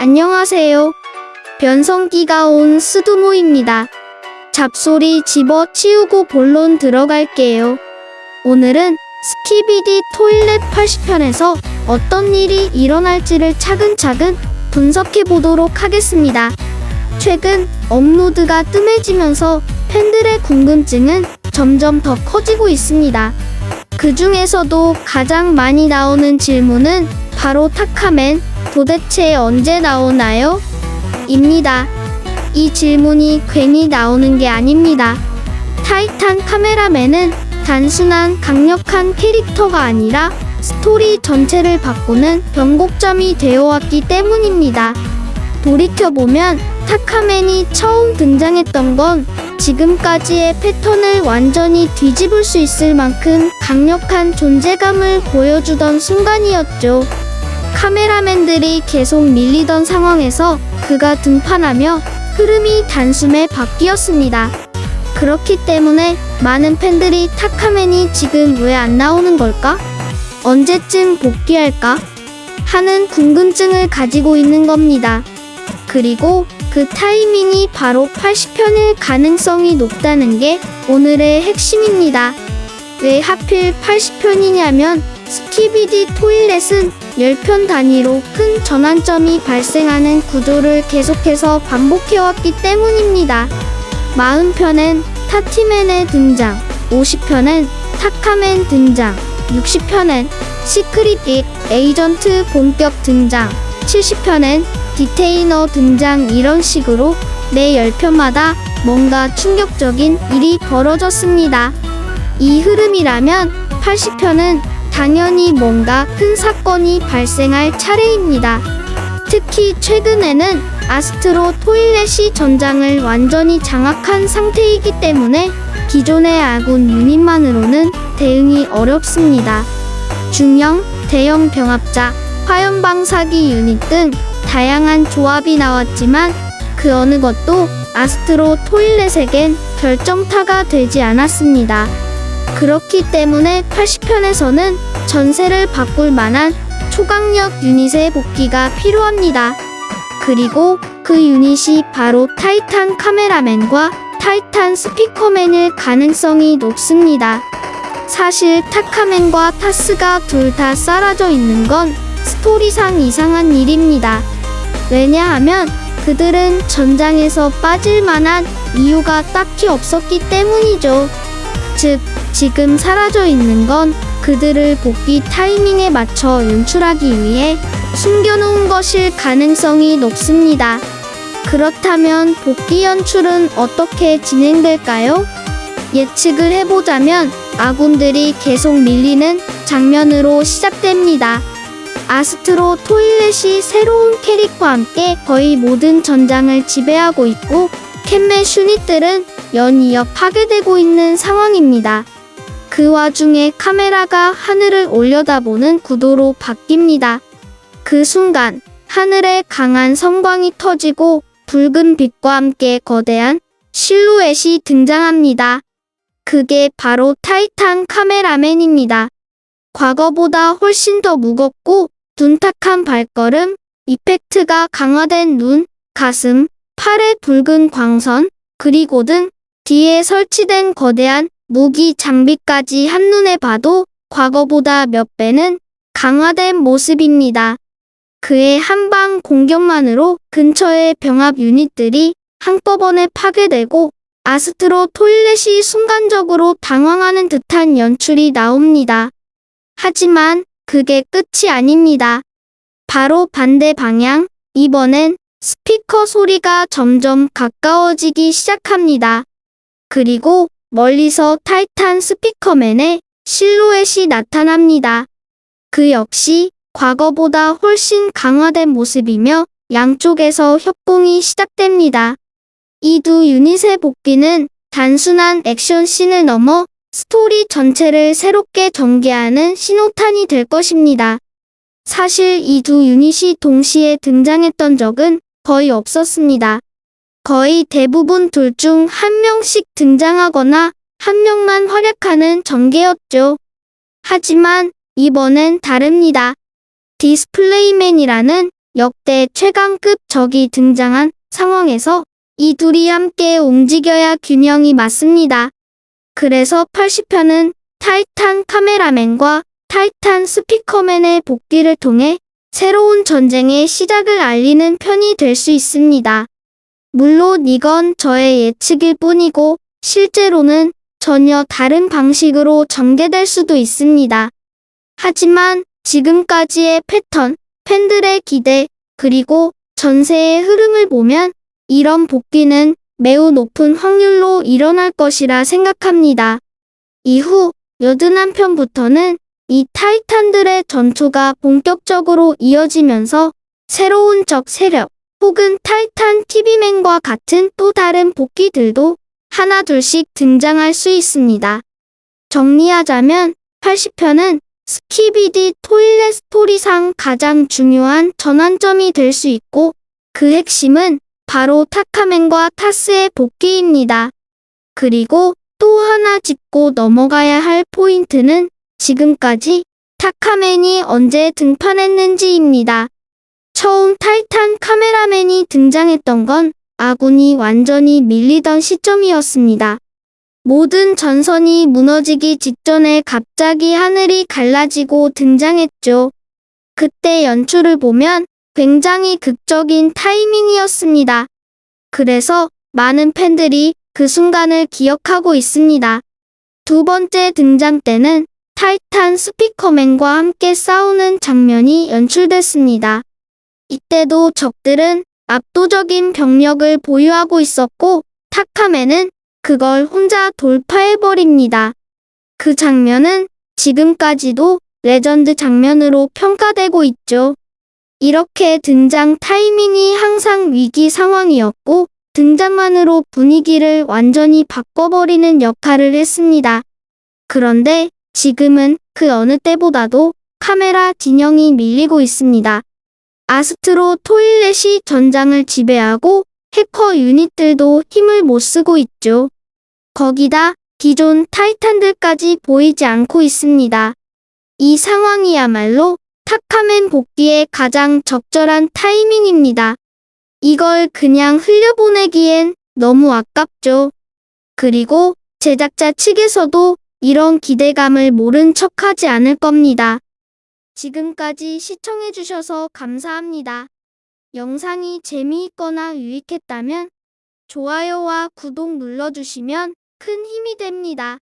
안녕하세요. 변성기가 온 스두모입니다. 잡소리 집어치우고 본론 들어갈게요. 오늘은 스키비디 토일렛 80편에서 어떤 일이 일어날지를 차근차근 분석해 보도록 하겠습니다. 최근 업로드가 뜸해지면서 팬들의 궁금증은 점점 더 커지고 있습니다. 그 중에서도 가장 많이 나오는 질문은 바로 타카맨 도대체 언제 나오나요? 입니다. 이 질문이 괜히 나오는 게 아닙니다. 타이탄 카메라맨은 단순한 강력한 캐릭터가 아니라 스토리 전체를 바꾸는 변곡점이 되어왔기 때문입니다. 돌이켜보면 타카맨이 처음 등장했던 건 지금까지의 패턴을 완전히 뒤집을 수 있을 만큼 강력한 존재감을 보여주던 순간이었죠. 카메라맨들이 계속 밀리던 상황에서 그가 등판하며 흐름이 단숨에 바뀌었습니다. 그렇기 때문에 많은 팬들이 타카맨이 지금 왜 안 나오는 걸까? 언제쯤 복귀할까? 하는 궁금증을 가지고 있는 겁니다. 그리고 그 타이밍이 바로 80편일 가능성이 높다는 게 오늘의 핵심입니다. 왜 하필 80편이냐면 스키비디 토일렛은 10편 단위로 큰 전환점이 발생하는 구조를 계속해서 반복해왔기 때문입니다. 40편엔 타티맨의 등장, 50편엔 타카맨 등장, 60편엔 시크릿 에이전트 본격 등장, 70편엔 디테이너 등장, 이런 식으로 매 10편마다 뭔가 충격적인 일이 벌어졌습니다. 이 흐름이라면 80편은 당연히 뭔가 큰 사건이 발생할 차례입니다. 특히 최근에는 아스트로 토일렛이 전장을 완전히 장악한 상태이기 때문에 기존의 아군 유닛만으로는 대응이 어렵습니다. 중형, 대형 병합자, 화염방사기 유닛 등 다양한 조합이 나왔지만 그 어느 것도 아스트로 토일렛에겐 결정타가 되지 않았습니다. 그렇기 때문에 80편에서는 전세를 바꿀 만한 초강력 유닛의 복귀가 필요합니다. 그리고 그 유닛이 바로 타이탄 카메라맨과 타이탄 스피커맨일 가능성이 높습니다. 사실 타카맨과 타스가 둘 다 사라져 있는 건 스토리상 이상한 일입니다. 왜냐하면 그들은 전장에서 빠질 만한 이유가 딱히 없었기 때문이죠. 즉, 지금 사라져 있는 건 그들을 복귀 타이밍에 맞춰 연출하기 위해 숨겨놓은 것일 가능성이 높습니다. 그렇다면 복귀 연출은 어떻게 진행될까요? 예측을 해보자면 아군들이 계속 밀리는 장면으로 시작됩니다. 아스트로 토일렛이 새로운 캐릭과 함께 거의 모든 전장을 지배하고 있고 캔맷 유닛들은 연이어 파괴되고 있는 상황입니다. 그 와중에 카메라가 하늘을 올려다보는 구도로 바뀝니다. 그 순간 하늘에 강한 성광이 터지고 붉은 빛과 함께 거대한 실루엣이 등장합니다. 그게 바로 타이탄 카메라맨입니다. 과거보다 훨씬 더 무겁고 둔탁한 발걸음, 이펙트가 강화된 눈, 가슴, 팔의 붉은 광선, 그리고 등 뒤에 설치된 거대한 무기 장비까지 한눈에 봐도 과거보다 몇 배는 강화된 모습입니다. 그의 한방 공격만으로 근처의 병합 유닛들이 한꺼번에 파괴되고 아스트로 토일렛이 순간적으로 당황하는 듯한 연출이 나옵니다. 하지만 그게 끝이 아닙니다. 바로 반대 방향, 이번엔 스피커 소리가 점점 가까워지기 시작합니다. 그리고 멀리서 타이탄 스피커맨의 실루엣이 나타납니다. 그 역시 과거보다 훨씬 강화된 모습이며 양쪽에서 협공이 시작됩니다. 이 두 유닛의 복귀는 단순한 액션씬을 넘어 스토리 전체를 새롭게 전개하는 신호탄이 될 것입니다. 사실 이 두 유닛이 동시에 등장했던 적은 거의 없었습니다. 거의 대부분 둘 중 한 명씩 등장하거나 한 명만 활약하는 전개였죠. 하지만 이번엔 다릅니다. 디스플레이맨이라는 역대 최강급 적이 등장한 상황에서 이 둘이 함께 움직여야 균형이 맞습니다. 그래서 80편은 타이탄 카메라맨과 타이탄 스피커맨의 복귀를 통해 새로운 전쟁의 시작을 알리는 편이 될 수 있습니다. 물론 이건 저의 예측일 뿐이고 실제로는 전혀 다른 방식으로 전개될 수도 있습니다. 하지만 지금까지의 패턴, 팬들의 기대, 그리고 전세의 흐름을 보면 이런 복귀는 매우 높은 확률로 일어날 것이라 생각합니다. 이후 81편부터는 이 타이탄들의 전투가 본격적으로 이어지면서 새로운 적 세력 혹은 타이탄 TV맨과 같은 또 다른 복귀들도 하나둘씩 등장할 수 있습니다. 정리하자면 80편은 스키비디 토일렛 스토리상 가장 중요한 전환점이 될 수 있고 그 핵심은 바로 타카맨과 타스의 복귀입니다. 그리고 또 하나 짚고 넘어가야 할 포인트는 지금까지 타카맨이 언제 등판했는지입니다. 처음 타이탄 카메라맨이 등장했던 건 아군이 완전히 밀리던 시점이었습니다. 모든 전선이 무너지기 직전에 갑자기 하늘이 갈라지고 등장했죠. 그때 연출을 보면 굉장히 극적인 타이밍이었습니다. 그래서 많은 팬들이 그 순간을 기억하고 있습니다. 두 번째 등장 때는 타이탄 스피커맨과 함께 싸우는 장면이 연출됐습니다. 이때도 적들은 압도적인 병력을 보유하고 있었고 타카맨은 그걸 혼자 돌파해버립니다. 그 장면은 지금까지도 레전드 장면으로 평가되고 있죠. 이렇게 등장 타이밍이 항상 위기 상황이었고 등장만으로 분위기를 완전히 바꿔버리는 역할을 했습니다. 그런데 지금은 그 어느 때보다도 카메라 진영이 밀리고 있습니다. 아스트로 토일렛이 전장을 지배하고 해커 유닛들도 힘을 못 쓰고 있죠. 거기다 기존 타이탄들까지 보이지 않고 있습니다. 이 상황이야말로 타카맨 복귀의 가장 적절한 타이밍입니다. 이걸 그냥 흘려보내기엔 너무 아깝죠. 그리고 제작자 측에서도 이런 기대감을 모른 척하지 않을 겁니다. 지금까지 시청해주셔서 감사합니다. 영상이 재미있거나 유익했다면 좋아요와 구독 눌러주시면 큰 힘이 됩니다.